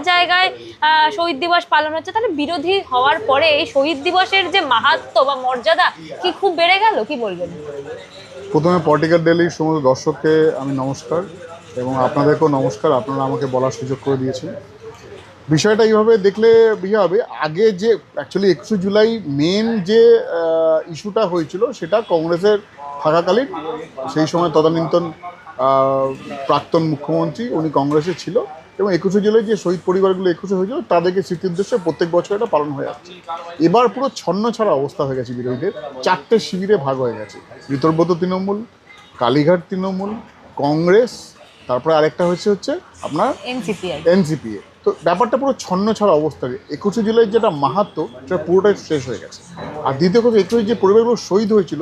জায়গায় শহীদ দিবস পালন হচ্ছে, তাহলে বিরোধী হওয়ার পরে এই শহীদ দিবসের যে মাহাত্ম্য বা মর্যাদা কি খুব বেড়ে গেল, কি বলবেন? প্রথমে পলিটিক্যাল ডেইলির সমস্ত দর্শককে আমি নমস্কার, এবং আপনাদেরকেও নমস্কার, আপনারা আমাকে বলার সুযোগ করে দিয়েছেন। বিষয়টা এইভাবে দেখলে ইয়ে হবে, আগে যে অ্যাকচুয়ালি 21শে জুলাই মেন যে ইস্যুটা হয়েছিল সেটা কংগ্রেসের থাকাকালীন, সেই সময় তদানীন্তন প্রাক্তন মুখ্যমন্ত্রী উনি কংগ্রেসে ছিল, এবং 21শে জুলাই যে শহীদ পরিবারগুলো 21শে হয়েছিল তাদেরকে স্মৃতির উদ্দেশ্যে প্রত্যেক বছর এটা পালন হয়ে যাচ্ছে। এবার পুরো ছন্ন ছাড়া অবস্থা হয়ে গেছে, বিরোধীদের 4টে শিবিরে ভাগ হয়ে গেছে। বিতর্কত তৃণমূল, কালীঘাট তৃণমূল, কংগ্রেস, তারপরে আরেকটা হচ্ছে আপনার এনসিপিএ। তো ব্যাপারটা পুরো ছন্ন ছাড়া অবস্থা। 21শে জুলাই যেটা মাহাত্ম্য সেটা পুরোটাই শেষ হয়ে গেছে। আর দ্বিতীয় কথা, 21শে যে পরিবারগুলো শহীদ হয়েছিল,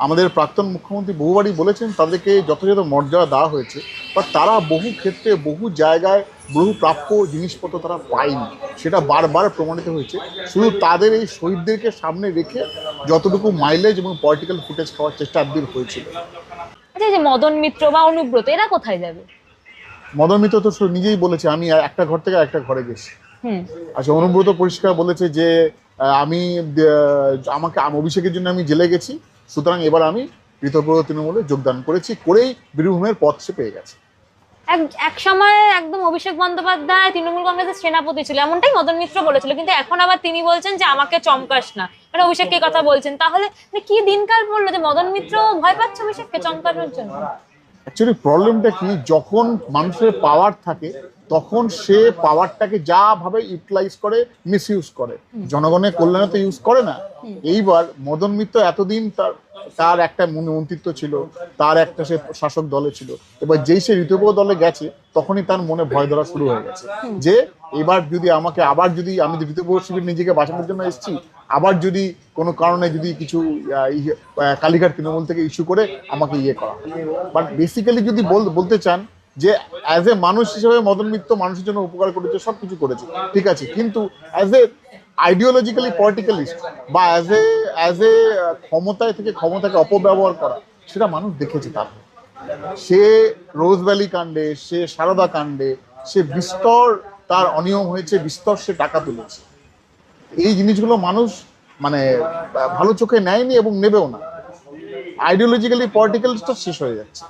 আমাদের প্রাক্তন মুখ্যমন্ত্রী বহুবারই বলেছেন তাদেরকে যথাযথ মর্যাদা দেওয়া হয়েছে, বা তারা বহু ক্ষেত্রে বহু জায়গায় বহু প্রাপ্য জিনিসপত্র তারা পায়নি, সেটা বারবার প্রমাণিত হয়েছে। শুধু তাদের এই শহীদদেরকে সামনে রেখে যতটুকু মাইলেজ এবং পলিটিক্যাল ফুটেজ খাওয়ার চেষ্টা একদিন হয়েছিল। আচ্ছা, যে মদন মিত্র বা অনুব্রত এরা কোথায় যাবে? মদন মিত্র তো নিজেই বলেছে আমি একটা ঘর থেকে একটা ঘরে গেছি। আচ্ছা, অনুব্রত পরিষ্কার বলেছে যে আমি আমাকে অভিষেকের জন্য আমি জেলে গেছি, সুতরাং এবার আমি ঋতব্রত তৃণমূলে যোগদান করেছি, করেই বীরভূমের পথ সে পেয়ে গেছে। এক সময় একদম অভিষেক বন্দ্যোপাধ্যায় তৃণমূল কংগ্রেসের সেনাপতি ছিল, এমনটাই মদন মিত্র বলেছিল, কিন্তু এখন আবার তিনি বলছেন যে আমাকে চমকাস না, মানে অভিষেককে কথা বলছেন। তাহলে কি দিনকাল পড়লো যে মদন মিত্র ভয় পাচ্ছে অভিষেককে চমকানোর জন্য? অ্যাকচুয়ালি প্রবলেমটা কি, যখন মানুষের পাওয়ার থাকে তখন সে পাওয়ারটাকে যা ভাবে ইউটিলাইজ করে, মিস ইউজ করে, জনগণের কল্যাণে তো ইউজ করে না। এইবার মদন মিত্র এতদিন তার একটা মন্ত্রিত্ব ছিল, তার একটা সে শাসক দলে ছিল, এবার যেই সে ঋতুপর্ব দলে গেছে তখনই তার মনে ভয় ধরা শুরু হয়ে গেছে যে এবার যদি আমাকে আবার যদি আমি ঋতুপর্ব শিবির নিজেকে বাঁচানোর জন্য এসেছি, আবার যদি কোনো কারণে যদি কিছু কালীঘাট তৃণমূল থেকে ইস্যু করে আমাকে করা। বাট বেসিক্যালি যদি বলতে চান যে অ্যাজ এ মানুষ হিসেবে মদন মিত্র মানুষের জন্য উপকার করেছে, সব কিছু করেছে, ঠিক আছে, কিন্তু অ্যাজ এ আইডিওলজিক্যালি পলিটিক্যালিস্ট বা অ্যাজ এ ক্ষমতায় থেকে ক্ষমতাকে অপব্যবহার করা, সেটা মানুষ দেখেছে। তার সে রোজভ্যালি কাণ্ডে, সে সারদা কাণ্ডে, সে বিস্তর তার অনিয়ম হয়েছে, বিস্তর সে টাকা তুলেছে। এই জিনিসগুলো মানুষ মানে ভালো চোখে নেয়নি এবং নেবেও না। আইডিওলজিক্যালি পলিটিক্যালটা শেষ হয়ে যাচ্ছে।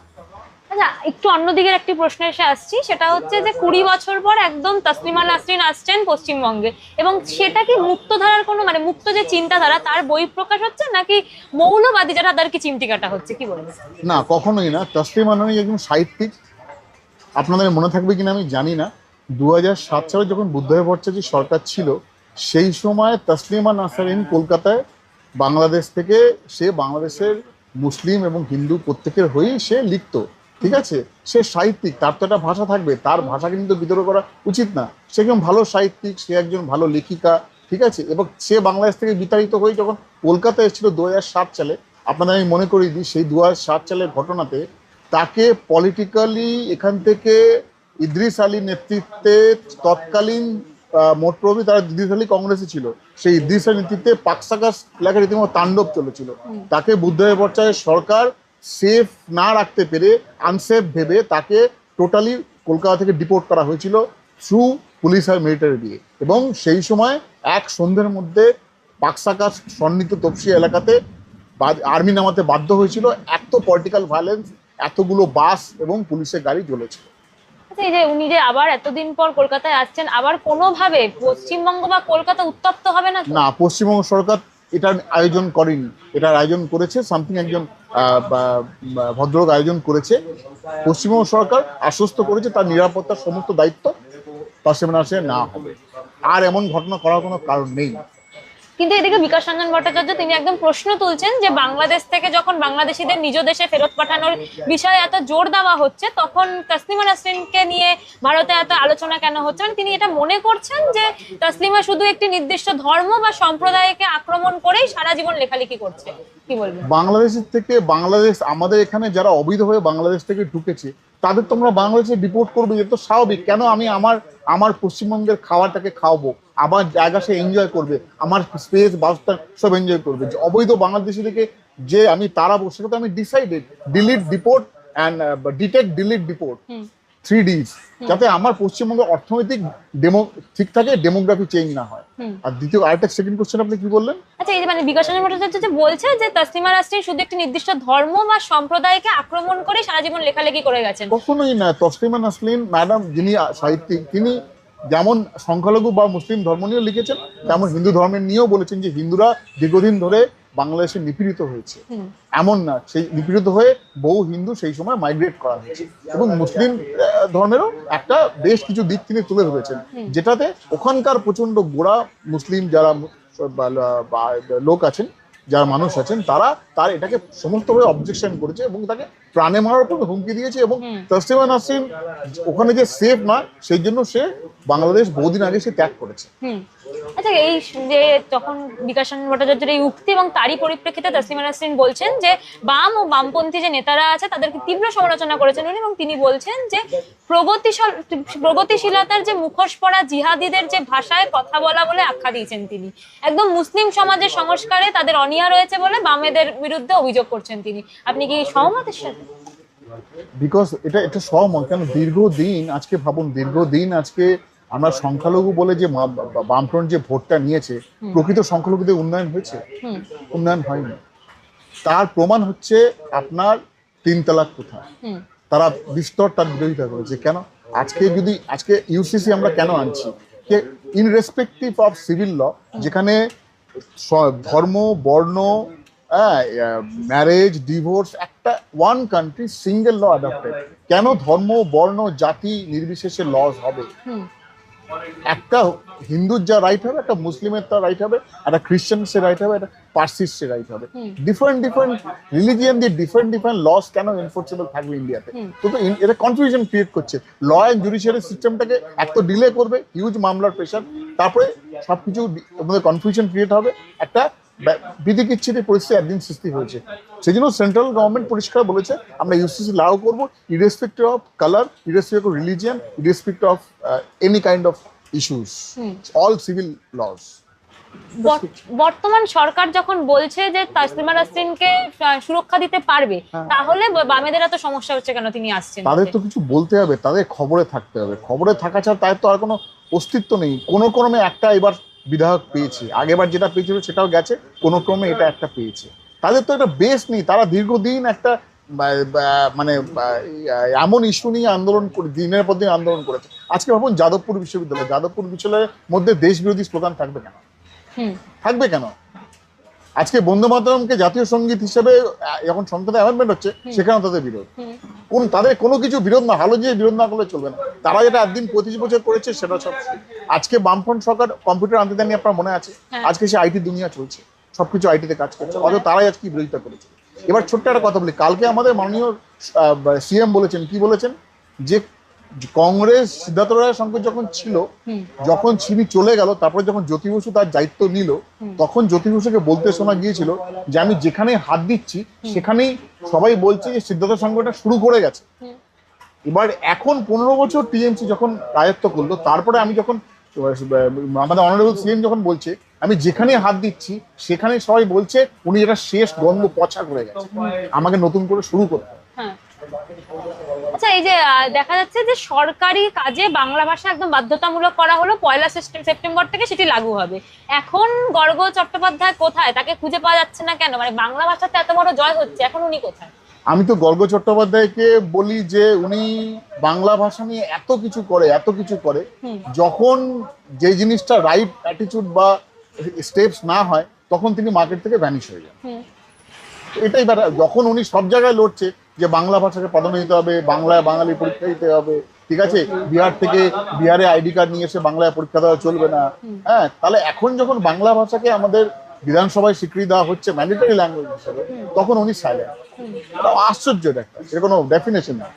আচ্ছা, একটু অন্যদিকের একটি প্রশ্ন এসে আসছি, সেটা হচ্ছে যে 20 বছর পর একদম তসলিমা নাসরিন আসছেন পশ্চিমবঙ্গে, এবং সেটা কি মুক্ত ধারার কোনো মানে মুক্ত যে চিন্তাধারা তার বহিঃপ্রকাশ হচ্ছে, নাকি মৌলবাদী যারা তাদেরকে চিমটি কাটা হচ্ছে, কি বলবেন? না, কখনোই না। তসলিমা নাসরিন একজন সাহিত্যিক। আপনাদের মনে থাকবে কিনা আমি জানি না, 2007 সালে যখন বুদ্ধদেব ভট্টাচার্য সরকার ছিল, সেই সময় তসলিমা নাসরিন কলকাতায় বাংলাদেশ থেকে, সে বাংলাদেশের মুসলিম এবং হিন্দু প্রত্যেকের হয়েই সে লিখতো, ঠিক আছে। সে সাহিত্যিক, তার তো একটা ভাষা থাকবে, তার ভাষাকে কিন্তু বিদ্রোহ করা উচিত না। সে একজন ভালো সাহিত্যিক, সে একজন ভালো লেখিকা, ঠিক আছে, এবং সে বাংলাদেশ থেকে বিতাড়িত হয়ে যখন কলকাতায় এসেছিল 2007 সালে, আপনাদের আমি মনে করিয়ে দিই, সেই 2007 সালের ঘটনাতে তাকে পলিটিক্যালি এখান থেকে ইদ্রিস আলীর নেতৃত্বে তৎকালীন মোটপ্রবি, তারা ইদ্রিস আলী কংগ্রেসে ছিল, সেই ইদ্রিস আলীর নেতৃত্বে পাকসাকাস এলাকায় রীতিমতো তাণ্ডব চলেছিল। তাকে বুদ্ধদেব ভট্টাচার্যের সরকার সেফ না রাখতে পেরে, আনসেফ ভেবে তাকে টোটালি কলকাতা থেকে ডিপোর্ট করা হয়েছিল থ্রু পুলিশ আর মিলিটারি দিয়ে। এবং সেই সময় এক সন্ধ্যের মধ্যে পাকসাকাস সন্নিহিত তপসিয়া এলাকাতে আর্মি নামাতে বাধ্য হয়েছিল। এত পলিটিক্যাল ভায়োলেন্স, এতগুলো বাস এবং পুলিশের গাড়ি জ্বলেছিল। এই যে উনি যে আবার এতদিন পর কলকাতায় আসছেন, আবার কোনোভাবে পশ্চিমবঙ্গ বা কলকাতা উত্তপ্ত হবে না? না, পশ্চিমবঙ্গ সরকার এটার আয়োজন করেনি, এটার আয়োজন করেছে সামথিং একজন ভদ্রলোক আয়োজন করেছে। পশ্চিমবঙ্গ সরকার আশ্বস্ত করেছে তার নিরাপত্তার সমস্ত দায়িত্ব তসলিমা নাসরিনের না হবে, আর এমন ঘটনা করার কোনো কারণ নেই। কিন্তু এদিকে বিকাশ রঞ্জন ভট্টাচার্য তিনি একদম প্রশ্ন তুলছেন যে বাংলাদেশ থেকে যখন বাংলাদেশিদের নিজ দেশে ফেরত পাঠানোর বিষয়ে এত জোর দেওয়া হচ্ছে, তখন তসলিমা নাসরিনকে নিয়ে ভারতে এত আলোচনা কেন হচ্ছে? মানে তিনি এটা মনে করছেন যে তসলিমা শুধু একটি নির্দিষ্ট ধর্ম বা সম্প্রদায়কে আক্রমণ করেই সারা জীবন লেখালেখি করছে, কি বলবেন? বাংলাদেশের থেকে, বাংলাদেশ আমাদের এখানে যারা অবৈধভাবে বাংলাদেশ থেকে ঢুকেছে তাদের তোমরা বাংলাদেশে ডিপোর্ট করবে, এটা তো স্বাভাবিক। কেন আমি আমার পশ্চিমবঙ্গের খাওয়াটাকে খাওয়াবো, আমার জায়গা সে এনজয় করবে, আমার স্পেস বাসস্থান সব এনজয় করবে। অবৈধ বাংলাদেশি থেকে যে আমি তাড়াবো, সেটা তো আমি decided. Delete deport and detect delete deport 3Ds, যাতে আমার পশ্চিমবঙ্গের অর্থনৈতিক ঠিক থাকে, ডেমোগ্রাফি চেঞ্জ না হয়। আর দ্বিতীয় আরেকটা সেকেন্ড কোশ্চেন আপনি কি বললেন? আচ্ছা, এই যে মানে বিকাশ রঞ্জন ভট্টাচার্য যে বলছে যে তসলিমা নাসরিন শুধু একটি নির্দিষ্ট ধর্ম বা সম্প্রদায়কে আক্রমণ করে সারা জীবন লেখালেখি করে গেছেন। কখনোই না। তসলিমা নাসরিন ম্যাডাম যিনি সাহিত্যিক, তিনি যেমন সংখ্যালঘু বা মুসলিম ধর্ম নিয়েও লিখেছেন, তেমন হিন্দু ধর্মের নিয়েও বলেছেন যে হিন্দুরা দীর্ঘদিন ধরে বাংলাদেশে নিপীড়িত হয়েছে। এমন না, সেই নিপীড়িত হয়ে বহু হিন্দু সেই সময় মাইগ্রেট করা হয়েছে, এবং মুসলিম ধর্মেরও একটা বেশ কিছু দিক তিনি তুলে ধরেছেন, যেটাতে ওখানকার প্রচন্ড গোড়া মুসলিম যারা লোক আছেন, যারা মানুষ আছেন, তার এটাকে সমস্তভাবে অবজেকশন করেছে এবং তাকে প্রাণে মারার উপর হুমকি দিয়েছে। এবং তসলিমা নাসরিন ওখানে যে সেফ না, সেই জন্য সে বাংলাদেশ বহুদিন আগে সে ত্যাগ করেছে। আচ্ছা, এই যে যখন বিকাশ রঞ্জন ভট্টাচার্যের এই উক্তি এবং তারই পরিপ্রেক্ষিতে তসলিমা নাসরিন বলছেন যে বাম ও বামপন্থী যে নেতারা আছে তাদেরকে তীব্র সমালোচনা করেছেন উনি, এবং তিনি বলছেন যে প্রগতিশীলতার যে মুখোশ পরা জিহাদিদের যে ভাষায় কথা বলা বলে আখ্যা দিয়েছেন তিনি। একদম মুসলিম সমাজের সংস্কারে তাদের অনীহা রয়েছে বলে বামেদের বিরুদ্ধে অভিযোগ করছেন তিনি। আপনি কি সহমতের সাথে? বিকজ এটা সহমত। কেন, দীর্ঘদিন আজকে ভাবুন, দীর্ঘদিন আজকে আমরা সংখ্যালঘু বলে যে বামফ্রন্ট যে ভোটটা নিয়েছে, প্রকৃত সংখ্যালঘুদের উন্নয়ন হয়েছে? উন্নয়ন হয়নি। তার প্রমাণ হচ্ছে আপনার 3 তালাক প্রথা। তারা বিস্তর তার বিরোধিতা করেছে। কেন? আজকে ইউসিসি আমরা কেন আনছি? In respective of civil law, যেখানে ধর্ম, বর্ণ, ম্যারেজ, ডিভোর্স, একটা one country single law adapted. কেন ধর্ম, বর্ণ, জাতি নির্বিশেষে লস হবে? একটা হিন্দুর যা রাইট হবে, একটা মুসলিমের তার রাইট হবে, একটা খ্রিস্টানসের রাইট হবে, একটা পার্সিস্টের রাইট হবে। ডিফারেন্ট রিলিজিয়ান দিয়ে ডিফারেন্ট লস কেন এনফোর্সেবল থাকবে ইন্ডিয়াতে? তো এটা কনফিউশন ক্রিয়েট করছে। ল অ্যান্ড জুডিশিয়ারি সিস্টেমটাকে এক তো ডিলে করবে, হিউজ মামলার প্রেশার, তারপরে সবকিছু মধ্যে কনফিউশন ক্রিয়েট হবে, একটা বিধিকিচ্ছির পরিস্থিতি একদিন সৃষ্টি হয়েছে। সেই জন্য সেন্ট্রাল গভর্নমেন্ট পরিষ্কার বলেছে আমরা ইউসিসি লাগু করবো, irrespective of colour, irrespective of religion, irrespective of any kind of issues, all civil laws. বর্তমান সরকার যখন বলছে যে তসলিমা নাসরিনকে সুরক্ষা দিতে পারবে, তাহলে বামেদের এত সমস্যা হচ্ছে কেন? তিনি আসছেন, তাদের তো কিছু বলতে হবে, তাদের খবরে থাকতে হবে। খবরে থাকা ছাড়া তাদের তো আর কোনো অস্তিত্ব নেই। কোনো ক্রমে একটা এবার বিধায়ক পেয়েছে, আগেবার যেটা পেয়েছিল সেটাও গেছে, কোনো ক্রমে এটা একটা পেয়েছে। তাদের তো একটা বেস নেই। তারা দীর্ঘদিন একটা মানে এমন ইস্যু নিয়ে আন্দোলন করে, দিনের পর দিন আন্দোলন করেছে। আজকে ভাবুন যাদবপুর বিশ্ববিদ্যালয়ের মধ্যে দেশ বিরোধী স্লোগান থাকবে কেন? থাকবে কেন? আজকে বন্দে মাতরমকে জাতীয় সঙ্গীত হিসেবে যখন সংসদে অ্যামেন্ডমেন্ট হচ্ছে, সেখানেও তাদের বিরোধ। তাদের কোনো কিছু বিরোধ না, হালো যে বিরোধ না করলে চলবে না। তারা যেটা একদিন 25 বছর করেছে সেটা সব। আজকে বামফ্রন্ট সরকার কম্পিউটার আনতে দেয়নি, আপনার মনে আছে? আজকে সে আইটি দুনিয়া চলছে, সবকিছু আইটিতে কাজ করছে, অথচ তারাই আজকে বিরোধিতা করেছে। এবার ছোট্ট একটা কথা বলি, কালকে আমাদের মাননীয় সিএম বলেছেন, কি বলেছেন, যে কংগ্রেস সিদ্ধার্থ রায় শঙ্কর যখন ছিল, যখন তিনি চলে গেল, তারপরে যখন জ্যোতি বসু তার দায়িত্ব নিল, তখন জ্যোতি বসুকে বলতে শোনা গিয়েছিল যে আমি যেখানে হাত দিচ্ছি সেখানেই সবাই বলছে যে সিদ্ধার্থ শঙ্করটা শুরু করে গেছে। এবার এখন 15 বছর টিএমসি যখন রাজত্ব করলো, তারপরে আমি যখন আমাদের অনারেবল সিএম যখন বলছে আমি যেখানে হাত দিচ্ছি সেখানে সবাই বলছে উনি এটা শেষ গন্ধ পচা করে গেছে, আমাকে নতুন করে শুরু করতে হবে। আচ্ছা, এই যে দেখা যাচ্ছে যে সরকারি কাজে বাংলা ভাষা একদম বাধ্যতামূলক করা হলো, 1 সেপ্টেম্বর থেকে সেটি লাগু হবে। এখন গর্গ চট্টোপাধ্যায় কোথায়? তাকে খুঁজে পাওয়া যাচ্ছে না কেন? মানে বাংলা ভাষাতে এত বড় জয় হচ্ছে, এখন উনি কোথায়? আমি তো গর্গ চট্টোপাধ্যায়কে বলি যে উনি বাংলা ভাষা নিয়ে এত কিছু করে, যখন যে জিনিসটা রাইট অ্যাটিটিউড বা স্টেপস না হয়, তখন তিনি মার্কেট থেকে ভ্যানিশ হয়ে যান। এটাই যখন উনি সব জায়গায় লড়ছে যে বাংলা ভাষাকে প্রাধান্য দিতে হবে, বাংলায় বাঙালি পরীক্ষা দিতে হবে, ঠিক আছে, বিহারে আইডি কার্ড নিয়ে এসে বাংলায় পরীক্ষা দেওয়া চলবে না। হ্যাঁ, তাহলে এখন যখন বাংলা ভাষাকে আমাদের বিধানসভায় স্বীকৃতি দেওয়া হচ্ছে ম্যান্ডেটরি ল্যাঙ্গুয়েজ হিসেবে, তখন উনি সাইলেন্ট। আশ্চর্য, এটা কোনো ডেফিনেশন না।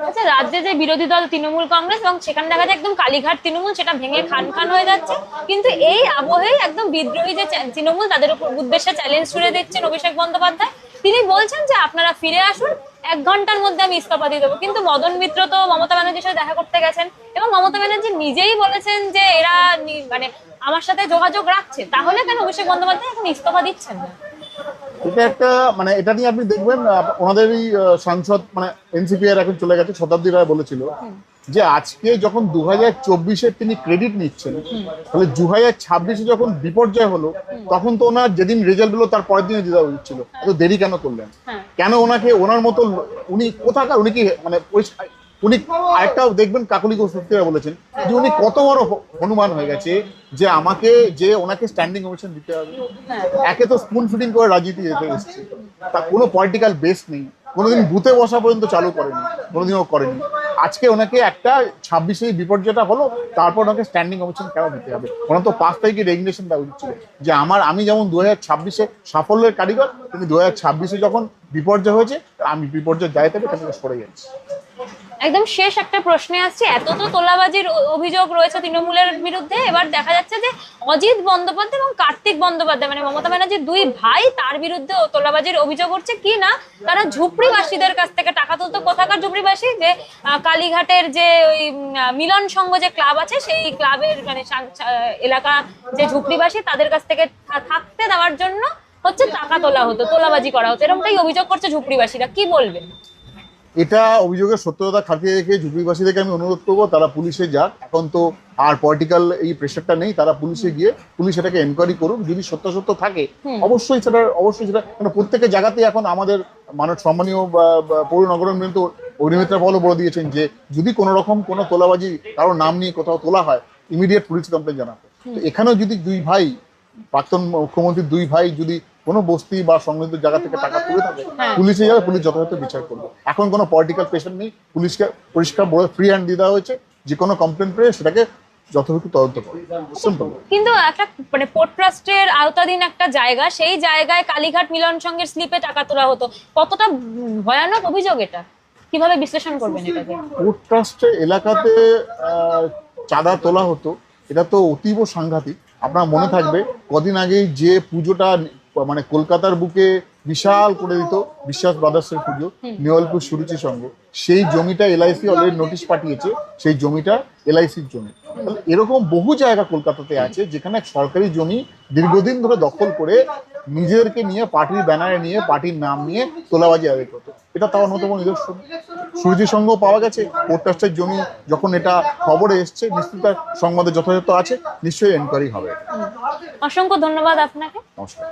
আচ্ছা, রাজ্যে যে বিরোধী দল তৃণমূল কংগ্রেস, এবং সেখানে দেখা যায় একদম কালীঘাট তৃণমূল, সেটা ভেঙে খান হয়ে যাচ্ছে, কিন্তু এই আবহে একদম বিদ্রোহী যে তৃণমূল, তাদের উপর উদ্দেশ্যে চ্যালেঞ্জ ছুড়ে দিচ্ছেন অভিষেক বন্দ্যোপাধ্যায়। তিনি বলছেন যে আপনারা ফিরে আসুন, 1 ঘন্টার মধ্যে আমি ইস্তফা দিয়ে দেবো। কিন্তু মদন মিত্র তো মমতা ব্যানার্জির সাথে দেখা করতে গেছেন, এবং মমতা ব্যানার্জি নিজেই বলেছেন যে এরা মানে আমার সাথে যোগাযোগ রাখছে। তাহলে কেন অভিষেক বন্দ্যোপাধ্যায় এখন ইস্তফা দিচ্ছেন না? এটা একটা এটা নিয়ে আপনি দেখবেন ওনাদেরই সাংসদ এনসিপি এর এখন চলে গেছে শতাব্দী রায় বলেছিল যে আজকে যখন 2024-এর তিনি ক্রেডিট নিচ্ছেন, তাহলে 2026-এ যখন বিপর্যয় হলো তখন তো ওনার যেদিন রেজাল্ট হলো তার পরের দিনে দেওয়া উচিত ছিল, এত দেরি কেন করলেন? হ্যাঁ। কেন ওনাকে ওনার মতো উনি কোথাকার, উনি কি মানে উনি আরেকটাও দেখবেন কাকলি ঘোষরা বলেছেন যে উনি কত বড় হনুমান হয়ে গেছে যে আমাকে যে ওনাকে স্ট্যান্ডিং ওভেশন দিতে হবে। একে তো স্পুন ফিডিং করে রাজনীতি যেতে এসছে, তার কোনো পলিটিক্যাল বেস নেই, কোনোদিন বুথে বসা পর্যন্ত চালু করেনি, কোনোদিনও করেনি। আজকে ওনাকে একটা 26-এ বিপর্যয়টা হলো তারপর ওনাকে স্ট্যান্ডিং ওভেশন কেন দিতে হবে? ওনার তো 5 তারিখে রেজিগনেশন দেওয়া উচিত ছিল যে আমি যেমন 2026-এ সাফল্যের কারিগর, কিন্তু 2026-এ যখন বিপর্যয় হয়েছে আমি বিপর্যয় দায় থেকে তাকে সরে যাচ্ছি। একদম শেষ একটা প্রশ্নে আসছে, এত তো তোলাবাজির অভিযোগ রয়েছে তৃণমূলের বিরুদ্ধে, এবার দেখা যাচ্ছে যে অজিত বন্দ্যোপাধ্যায় এবং কার্তিক বন্দ্যোপাধ্যায় মানে মমতা ব্যানার্জির দুই ভাই তার বিরুদ্ধে তোলাবাজির অভিযোগ হচ্ছে কি না তারা ঝুপড়িবাসীদের কাছ থেকে টাকা তুলতো। কোথাকার ঝুপড়িবাসী? যে কালীঘাটের যে ওই মিলন সংঘ যে ক্লাব আছে সেই ক্লাবের মানে এলাকা যে ঝুপড়িবাসী তাদের কাছ থেকে থাকতে দেওয়ার জন্য হচ্ছে টাকা তোলা হতো, তোলাবাজি করা হতো, এরকমটাই অভিযোগ করছে ঝুপড়িবাসীরা। কি বলবেন? এটা অভিযোগের সত্যতা খাটিয়ে রেখে ঝুপড়িবাসীদেরকে আমি অনুরোধ করবো তারা পুলিশে যাক। এখন তো আর পলিটিক্যাল এই প্রেশারটা নেই, তারা পুলিশে গিয়ে পুলিশ এটাকে এনকোয়ারি করুক। যদি সত্য থাকে অবশ্যই সেটা মানে প্রত্যেকের জায়গাতেই এখন আমাদের সম্মানীয় পৌর নগর কিন্তু অগ্নিমিত্রা বলে বলে দিয়েছেন যে যদি কোনো রকম কোনো তোলাবাজি কারোর নাম নিয়ে কোথাও তোলা হয় ইমিডিয়েট পুলিশ কমপ্লেন জানাবে। তো এখানেও যদি দুই ভাই, প্রাক্তন মুখ্যমন্ত্রীর দুই ভাই যদি কোনো বস্তি বা সংলগ্ন জায়গা থেকে টাকা তুলে থাকে পুলিশে যাবে, পুলিশ যথাযথ বিচার করবে। এখন কোনো পলিটিক্যাল প্রেশার নেই, পুলিশকে পরিষ্কার বলে ফ্রি হ্যান্ড দিয়ে দেওয়া হয়েছে, যে কোনো কমপ্লেন পেয়ে সেটাকে যথাযথ তদন্ত করে। সিম্পল। কিন্তু একটা মানে পোর্ট ট্রাস্টের আওতাধীন একটা জায়গা, সেই জায়গায় কালীঘাট মিলন সংঘের স্লিপে টাকা তোলা হতো, কতটা ভয়ানক অভিযোগ এটা? কিভাবে বিশ্লেষণ করবেন এটাকে? পোর্ট ট্রাস্টের এলাকাতে চাঁদা তোলা হতো, এটা তো অতীব সাংঘাতিক। আপনার মনে থাকবে কদিন আগেই যে পুজোটা মানে কলকাতার বুকে বিশাল করে দিত বিশ্বাস ব্রাদার্সের পুজো, নিওয়ালপুর সুরুচি সংঘ, সেই জমিটা এলআইসি অলরেডি নোটিশ পাঠিয়েছে, সেই জমিটা এলআইসির জমি। তাহলে এরকম বহু জায়গা কলকাতাতে আছে যেখানে সরকারি জমি দীর্ঘদিন ধরে দখল করে নিজেদেরকে নিয়ে পার্টির ব্যানারে নিয়ে পার্টির নাম নিয়ে তোলাবাজি আদায় করতো। এটা তার অন্যতম নিদর্শন। সুরুচি সংঘ পাওয়া গেছে, পোর্ট ট্রাস্টের জমি যখন এটা খবরে এসছে নিশ্চিত তার সংবাদে যথাযথ আছে, নিশ্চয়ই এনকোয়ারি হবে। অসংখ্য ধন্যবাদ আপনাকে। নমস্কার।